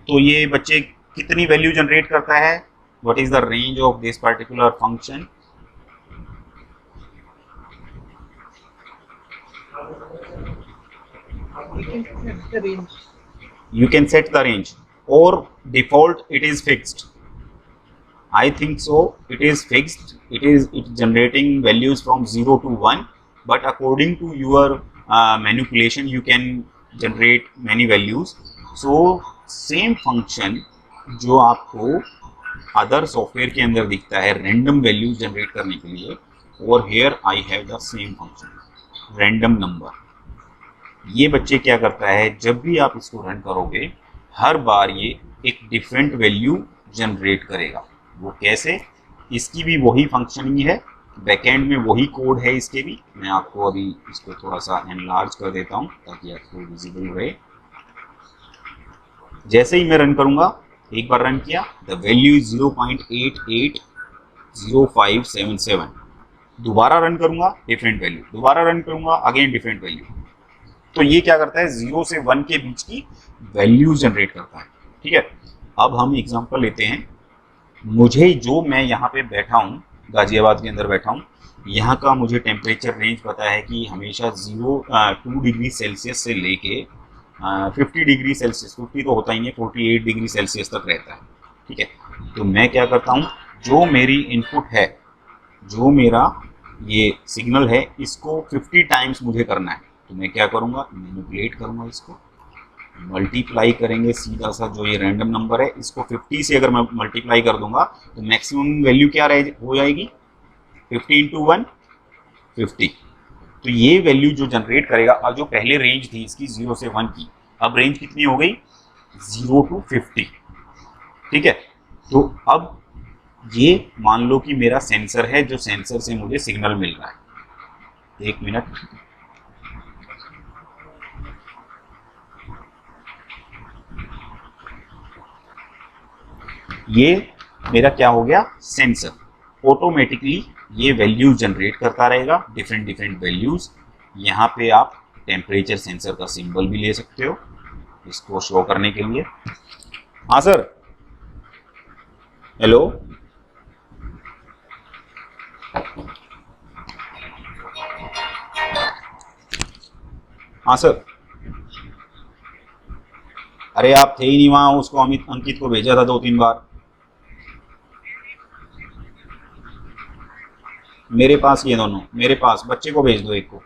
तो ये बच्चे कितनी वैल्यू जनरेट करता है, what is the range of this particular function. You can set the range or default it is fixed. I think so it is fixed. It's generating values from 0 to 1, but according to your manipulation you can generate many values. So same function जो आपको other software के अंदर दिखता है random values generate करने के लिए, और here I have the same function random number. ये बच्चे क्या करता है, जब भी आप इसको रन करोगे हर बार ये एक डिफरेंट वैल्यू जनरेट करेगा। वो कैसे, इसकी भी वही फंक्शन ही है, बैकएंड में वही कोड है इसके भी। मैं आपको अभी इसको थोड़ा सा एनलार्ज कर देता हूँ ताकि आपको विजिबल रहे। जैसे ही मैं रन करूँगा, एक बार रन किया, द वैल्यू इज 0.880577। दोबारा रन करूँगा डिफरेंट वैल्यू, दोबारा रन करूँगा अगेन डिफरेंट वैल्यू। तो ये क्या करता है, 0 से 1 के बीच की वैल्यूज जनरेट करता है। ठीक है, अब हम एग्जांपल लेते हैं। मुझे जो मैं यहाँ पे बैठा हूँ, गाजियाबाद के अंदर बैठा हूँ, यहाँ का मुझे टेम्परेचर रेंज पता है कि हमेशा 2 डिग्री सेल्सियस से लेके 50 डिग्री सेल्सियस, 50 तो होता ही नहीं, 48 डिग्री सेल्सियस तक रहता है। ठीक है, तो मैं क्या करता हूँ, जो मेरी इनपुट है, जो मेरा ये सिग्नल है, इसको 50 टाइम्स मुझे करना है। तो मैं क्या करूँगा, मैनिपुलेट करूँगा, इसको मल्टीप्लाई करेंगे सीधा सा। जो ये रैंडम नंबर है इसको 50 से अगर मैं मल्टीप्लाई कर दूंगा तो मैक्सिमम वैल्यू क्या हो जाएगी, 50 × 1 50। तो ये वैल्यू जो जनरेट करेगा, अब जो पहले रेंज थी इसकी 0 से 1 की, अब रेंज कितनी हो गई, 0 to 50। ठीक है, तो अब ये मान लो कि मेरा सेंसर है, जो सेंसर से मुझे सिग्नल मिल रहा है। एक मिनट, ये मेरा क्या हो गया, सेंसर ऑटोमेटिकली ये वैल्यूज जनरेट करता रहेगा, डिफरेंट डिफरेंट वैल्यूज। यहाँ पे आप टेम्परेचर सेंसर का सिंबल भी ले सकते हो इसको शो करने के लिए। हाँ सर, हेलो, हाँ सर, अरे आप थे ही नहीं वहां, उसको अंकित को भेजा था 2-3 बार। मेरे पास ये दोनों, मेरे पास, बच्चे को भेज दो एक को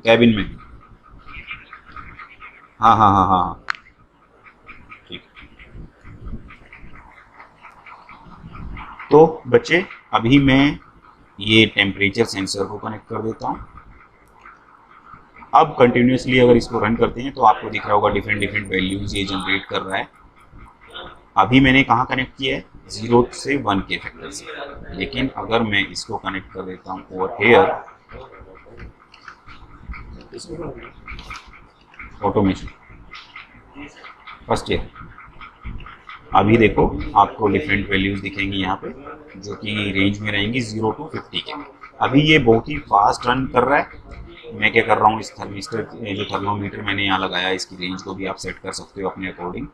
कैबिन में। हाँ हाँ हाँ हाँ ठीक। तो बच्चे, अभी मैं ये टेम्परेचर सेंसर को कनेक्ट कर देता हूँ। अब कंटिन्यूसली अगर इसको रन करते हैं तो आपको दिख रहा होगा डिफरेंट डिफरेंट वैल्यूज ये जनरेट कर रहा है। अभी मैंने कहाँ कनेक्ट किया है, 0 से 1 के फैक्टर से। लेकिन अगर मैं इसको कनेक्ट कर देता हूँ over here, automation first year, अभी देखो आपको डिफरेंट वैल्यूज दिखेंगी यहाँ पे, जो कि रेंज में रहेंगी 0 to 50 के। अभी ये बहुत ही फास्ट रन कर रहा है। मैं क्या कर रहा हूँ, इस थर्मिस्टर, जो थर्मोमीटर मैंने यहाँ लगाया, इसकी रेंज को भी आप सेट कर सकते हो अपने अकॉर्डिंग।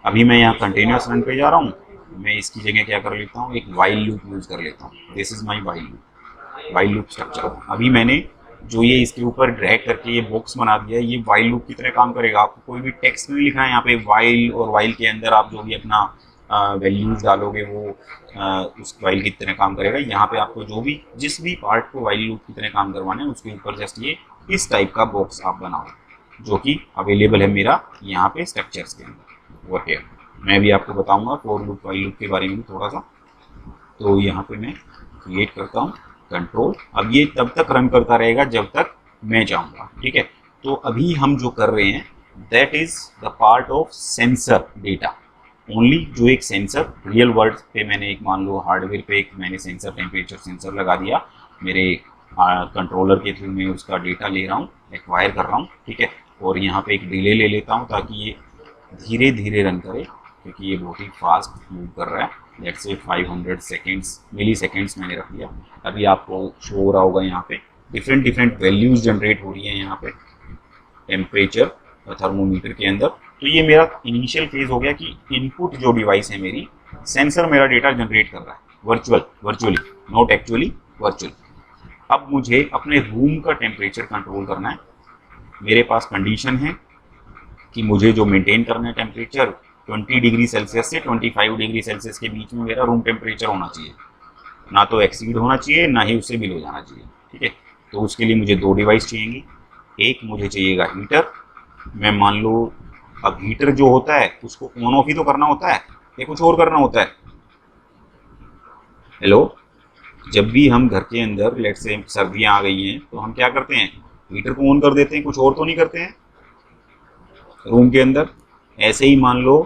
अभी मैं यहाँ कंटिन्यूस रन पे जा रहा हूँ। मैं इसकी जगह क्या कर लेता हूँ, एक वाइल लूप यूज़ कर लेता हूँ। This is my while loop structure. अभी मैंने जो ये इसके ऊपर ड्रैग करके ये बॉक्स बना दिया है, ये वाइल लूप की तरह काम करेगा। आपको कोई भी टेक्स्ट नहीं लिखना है यहाँ पे, वाइल, और वाइल के अंदर आप जो भी अपना वैल्यूज डालोगे वो उस वाइल की तरह काम करेगा। यहाँ पे आपको जो भी, जिस भी पार्ट को वाइल लूप की तरह काम करवाना है, उसके ऊपर जस्ट ये इस टाइप का बॉक्स आप बनाओ, जो कि अवेलेबल है मेरा यहाँ पे स्ट्रक्चर्स के अंदर। वो है, मैं भी आपको बताऊंगा फॉर लूप वाइल लूप के बारे में थोड़ा सा। तो यहाँ पे मैं क्रिएट करता हूँ कंट्रोल। अब ये तब तक रन करता रहेगा जब तक मैं चाहूँगा। ठीक है, तो अभी हम जो कर रहे हैं, that is the part of sensor data only. जो एक सेंसर रियल वर्ल्ड पे मैंने एक, मान लो हार्डवेयर पे एक मैंने सेंसर, टेम्परेचर सेंसर लगा दिया, मेरे कंट्रोलर के थ्रू मैं उसका डेटा ले रहा हूँ, एक्वायर कर रहा हूँ। ठीक है, और यहाँ पे एक डिले ले लेता हूँ ताकि ये धीरे धीरे रन करे, क्योंकि ये बहुत ही फास्ट मूव कर रहा है। Let's say 500 seconds, milli seconds मैंने रख दिया। अभी आपको शो हो रहा होगा यहाँ पे डिफरेंट डिफरेंट वैल्यूज जनरेट हो रही हैं यहाँ पे टेम्परेचर थर्मोमीटर के अंदर। तो ये मेरा इनिशियल फेज हो गया कि इनपुट जो डिवाइस है मेरी, सेंसर मेरा डेटा जनरेट कर रहा है वर्चुअली, नॉट एक्चुअली, वर्चुअली। अब मुझे अपने रूम का टेम्परेचर कंट्रोल करना है। मेरे पास कंडीशन है कि मुझे जो मेंटेन करना है टेम्परेचर 20 डिग्री सेल्सियस से 25 डिग्री सेल्सियस के बीच में मेरा रूम टेम्परेचर होना चाहिए, ना तो एक्सीड होना चाहिए ना ही उससे बिलो जाना चाहिए। ठीक है, तो उसके लिए मुझे 2 डिवाइस चाहिएंगी। एक मुझे चाहिएगा हीटर। मैं मान लो अब हीटर जो होता है उसको ऑन ऑफ ही तो करना होता है या कुछ और करना होता है। हेलो, जब भी हम घर के अंदर लेट से सर्दियाँ आ गई हैं तो हम क्या करते हैं, हीटर को ऑन कर देते हैं, कुछ और तो नहीं करते हैं रूम के अंदर। ऐसे ही मान लो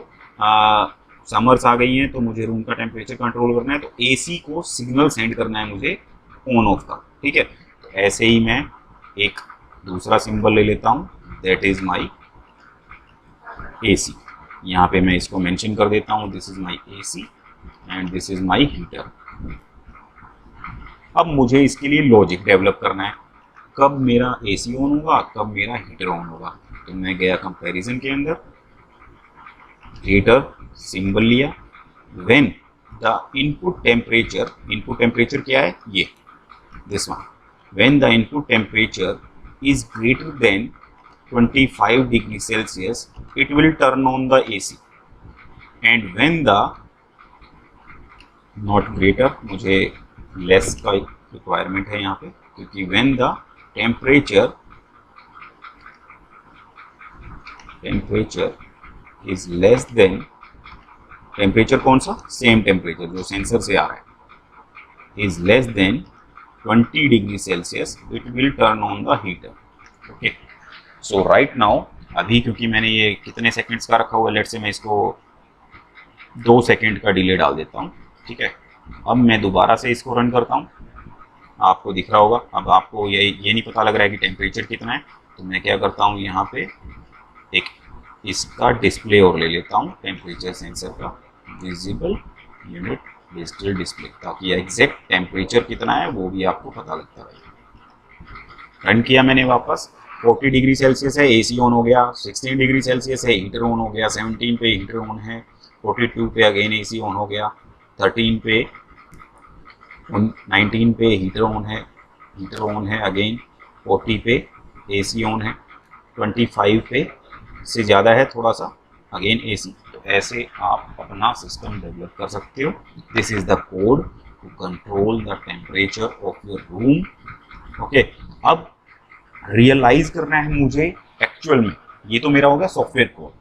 समर्स आ गई हैं तो मुझे रूम का टेम्परेचर कंट्रोल करना है, तो एसी को सिग्नल सेंड करना है मुझे ऑन ऑफ का। ठीक है, तो ऐसे ही मैं एक दूसरा सिंबल ले लेता हूँ, दैट इज माई एसी। यहाँ पे मैं इसको मेंशन कर देता हूँ, this is my AC and this is my heater. अब मुझे इसके लिए लॉजिक डेवलप करना है, कब मेरा एसी ऑन होगा, कब मेरा हीटर ऑन होगा। तो मैं गया कंपैरिजन के अंदर, हीटर सिंबल लिया, व्हेन द इनपुट टेम्परेचर क्या है, ये this one, when the input temperature is greater than 25 degree Celsius it will turn on the AC, and when the not greater, मुझे लेस का रिक्वायरमेंट है यहाँ पे, क्योंकि when the temperature is less than, temperature कौन सा, same temperature जो sensor से आ रहा है, is less than 20 degree Celsius it will turn on the heater. Okay, so right now अभी क्योंकि मैंने ये कितने सेकंड्स का रखा हुआ है, लेट से मैं इसको 2 सेकंड का डिले डाल देता हूँ। ठीक है, अब मैं दोबारा से इसको रन करता हूँ, आपको दिख रहा होगा। अब आपको ये नहीं पता लग रहा है कि टेम्परेचर कितना है, तो मैं क्या करता हूँ, यहाँ पे एक इसका डिस्प्ले और ले लेता हूँ, टेम्परेचर सेंसर का विजिबल यूनिट डिजिटल डिस्प्ले, ताकि एग्जैक्ट टेम्परेचर कितना है वो भी आपको पता लगता रहे। रन किया मैंने वापस, 40 डिग्री सेल्सियस है, एसी ऑन हो गया, 16 डिग्री सेल्सियस है, हीटर ऑन हो गया, 17 पे हीटर ऑन है, 42 पे अगेन एसी ऑन हो गया, 13 पे 19 पे हीटर ऑन है अगेन, 40 पे एसी ऑन है, 25 पे से ज़्यादा है थोड़ा सा, अगेन एसी। तो ऐसे आप अपना सिस्टम डेवलप कर सकते हो। This is the code to control the temperature of your room. Okay, अब रियलाइज करना है मुझे एक्चुअल में, ये तो मेरा होगा सॉफ्टवेयर कोड।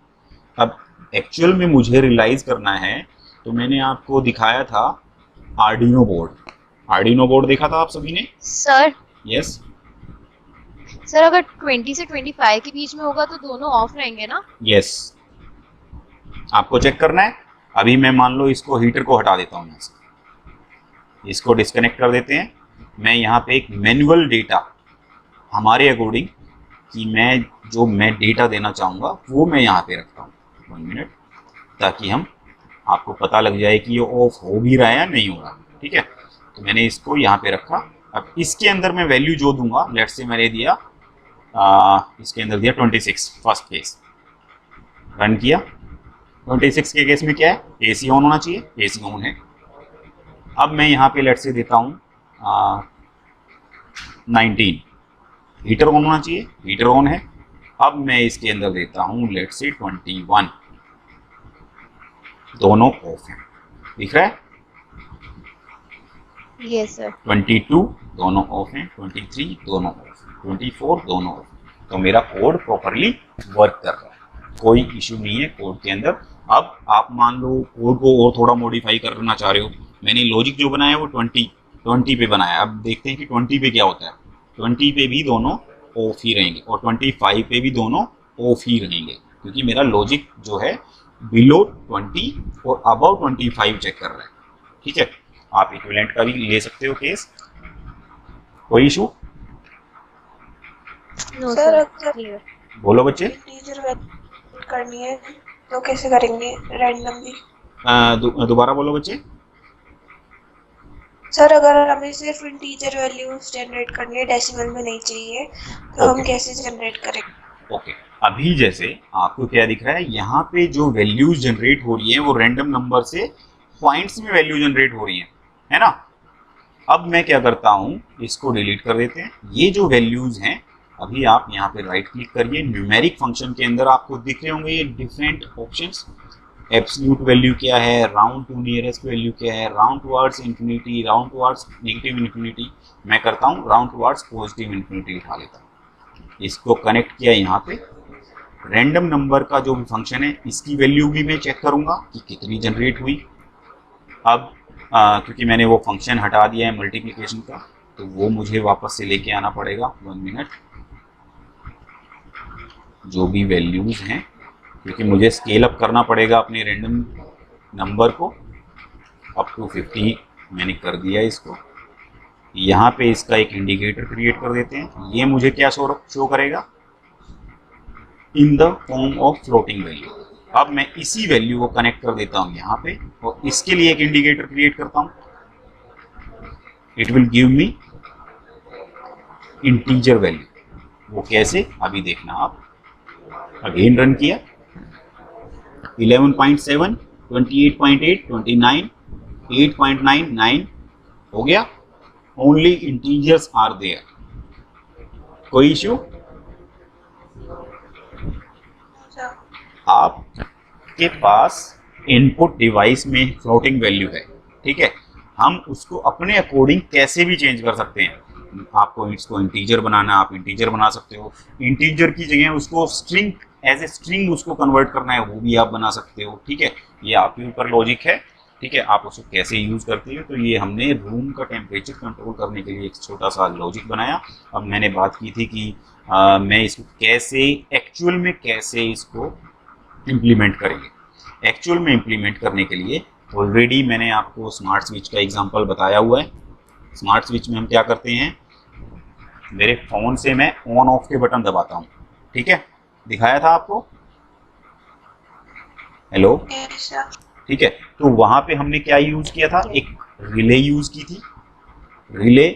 अब एक्चुअल में मुझे रियलाइज करना है, तो मैंने आपको दिखाया था आर्डिनो बोर्ड देखा था आप सभी ने? सर यस सर अगर 20 से 25 के बीच में होगा तो दोनों ऑफ रहेंगे ना? यस, आपको चेक करना है। अभी मैं मान लो इसको हीटर को हटा देता हूँ यहाँ से, इसको डिस्कनेक्ट कर देते हैं। मैं यहाँ पे एक मैनुअल डेटा हमारे अकॉर्डिंग कि मैं डेटा देना चाहूँगा वो मैं यहाँ पे रखता हूँ। 1 मिनट, ताकि आपको पता लग जाए कि ये ऑफ हो भी रहा है या नहीं हो रहा। ठीक है, तो मैंने इसको यहाँ पे रखा। अब इसके अंदर मैं वैल्यू जो दूंगा, लेट से मैंने दिया इसके अंदर दिया 26 फर्स्ट केस, रन किया। 26 के केस में क्या है, एसी ऑन होना चाहिए, एसी ऑन है। अब मैं यहाँ पे लेट से देता हूँ 19, हीटर ऑन होना चाहिए, हीटर ऑन है। अब मैं इसके अंदर देता हूँ लेट से 21, दोनों ऑफ हैं, दिख रहा है? Yes sir. 22 दोनों ऑफ हैं, 23 दोनों ऑफ, 24 दोनों ऑफ। तो मेरा कोड प्रॉपरली वर्क कर रहा है, कोई इशू नहीं है कोड के अंदर। अब आप मान लो कोड को और थोड़ा मॉडिफाई करना चाह रहे हो, मैंने लॉजिक जो बनाया वो 20 पे बनाया। अब देखते हैं कि 20 पे क्या होता है। 20 पे भी दोनों ऑफ ही रहेंगे और 25 पे भी दोनों ऑफ ही रहेंगे, क्योंकि मेरा लॉजिक जो है बिलो 20 और अबव 25 चेक कर रहा है। ठीक है, आप इक्विवेलेंट का भी ले सकते हो केस, कोई इशू? नो सर, सर अगर बोलो बच्चे। टीचर वैल्यू करनी है तो कैसे करेंगे, रैंडमली? दोबारा बोलो बच्चे। सर, अगर हमें सिर्फ इंटीजर वैल्यूज जनरेट करनी है, डेसिमल में नहीं चाहिए, तो हम Okay. कैसे जनरेट करेंगे? ओके, अभी जैसे आपको क्या दिख रहा है, यहाँ पे जो वैल्यूज जनरेट हो रही है वो रैंडम नंबर से पॉइंट्स में वैल्यू जनरेट हो रही है ना। अब मैं क्या करता हूँ, इसको डिलीट कर देते हैं। ये जो वैल्यूज हैं, अभी आप यहाँ पे राइट क्लिक करिए, न्यूमेरिक फंक्शन के अंदर आपको दिख रहे होंगे ये डिफरेंट ऑप्शंस। एब्सोल्यूट वैल्यू क्या है, राउंड टू नियरेस्ट वैल्यू क्या है, round towards infinity, round towards negative infinity. मैं करता हूँ राउंड टुवर्ड्स पॉजिटिव इन्फिनिटी उठा लेता हूँ। इसको कनेक्ट किया यहाँ पे। रैंडम नंबर का जो भी फंक्शन है, इसकी वैल्यू भी मैं चेक करूँगा कि कितनी जनरेट हुई। अब क्योंकि मैंने वो फंक्शन हटा दिया है मल्टीप्लिकेशन का, तो वो मुझे वापस से लेके आना पड़ेगा। 1 मिनट। जो भी वैल्यूज हैं, क्योंकि मुझे स्केल अप करना पड़ेगा अपने रैंडम नंबर को। अप टू 50 मैंने कर दिया इसको। यहाँ पे इसका एक इंडिकेटर क्रिएट कर देते हैं। ये मुझे क्या शो करेगा, in the form of floating value. अब मैं इसी वैल्यू को कनेक्ट कर देता हूँ यहाँ पे, और इसके लिए एक इंडिकेटर क्रिएट करता हूँ। It will give me integer value. वो कैसे, अभी देखना आप। अगेन रन किया, 11.7, 28.8, 29, 8.99 हो गया। Only integers are there. कोई इश्यू? आपके पास इनपुट डिवाइस में फ्लोटिंग वैल्यू है, ठीक है। हम उसको अपने अकॉर्डिंग कैसे भी चेंज कर सकते हैं। आपको इसको इंटीजर बनाना, आप इंटीजर बना सकते हो। इंटीजर की जगह उसको स्ट्रिंग, एज ए स्ट्रिंग उसको कन्वर्ट करना है, वो भी आप बना सकते हो, ठीक है। ये आपके ऊपर लॉजिक है, ठीक है। आप उसको कैसे यूज़ करते हो। तो ये हमने रूम का टेम्परेचर कंट्रोल करने के लिए एक छोटा सा लॉजिक बनाया। अब मैंने बात की थी कि मैं इसको कैसे एक्चुअल में कैसे इसको इम्प्लीमेंट करेंगे। एक्चुअल में इम्प्लीमेंट करने के लिए ऑलरेडी मैंने आपको स्मार्ट स्विच का एग्जांपल बताया हुआ है। स्मार्ट स्विच में हम क्या करते हैं, मेरे फ़ोन से मैं ऑन ऑफ के बटन दबाता हूँ, ठीक है। दिखाया था आपको, हेलो, ठीक है। तो वहाँ पे हमने क्या यूज़ किया था, एक रिले यूज़ की थी। रिले,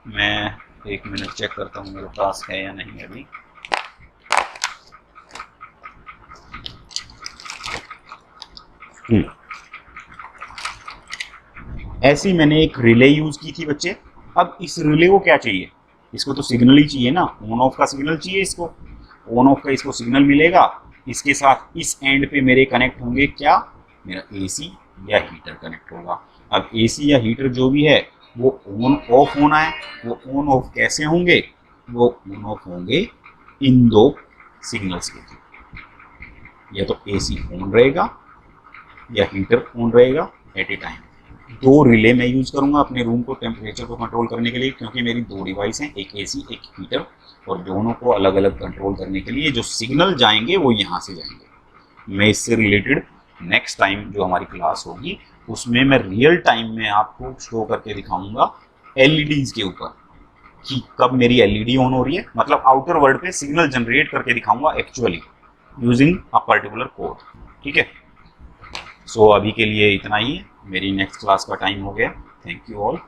मैं 1 मिनट चेक करता हूँ मेरे पास है या नहीं अभी। ऐसी मैंने एक रिले यूज की थी बच्चे। अब इस रिले को क्या चाहिए, इसको तो सिग्नल ही चाहिए ना, ऑन ऑफ का सिग्नल चाहिए इसको। ऑन ऑफ का इसको सिग्नल मिलेगा। इसके साथ इस एंड पे मेरे कनेक्ट होंगे क्या, मेरा एसी या हीटर कनेक्ट होगा। अब एसी या हीटर जो भी है वो ऑन ऑफ होना है। वो ऑन ऑफ कैसे होंगे, वो ऑन ऑफ होंगे इन दो सिग्नल्स के थ्रू। या तो एसी ऑन रहेगा या हीटर ऑन रहेगा एट ए टाइम। 2 रिले मैं यूज़ करूंगा अपने रूम को टेम्परेचर को कंट्रोल करने के लिए, क्योंकि मेरी 2 डिवाइस हैं, एक एसी एक हीटर, और दोनों को अलग अलग कंट्रोल करने के लिए जो सिग्नल जाएंगे वो यहाँ से जाएंगे। मैं इससे रिलेटेड नेक्स्ट टाइम जो हमारी क्लास होगी उसमें मैं रियल टाइम में आपको शो करके दिखाऊंगा एलईडीज़ के ऊपर कि कब मेरी एलईडी ऑन हो रही है, मतलब आउटर वर्ल्ड पे सिग्नल जनरेट करके दिखाऊंगा actually using a particular code, ठीक है। सो अभी के लिए इतना ही है। मेरी नेक्स्ट क्लास का टाइम हो गया। Thank you all.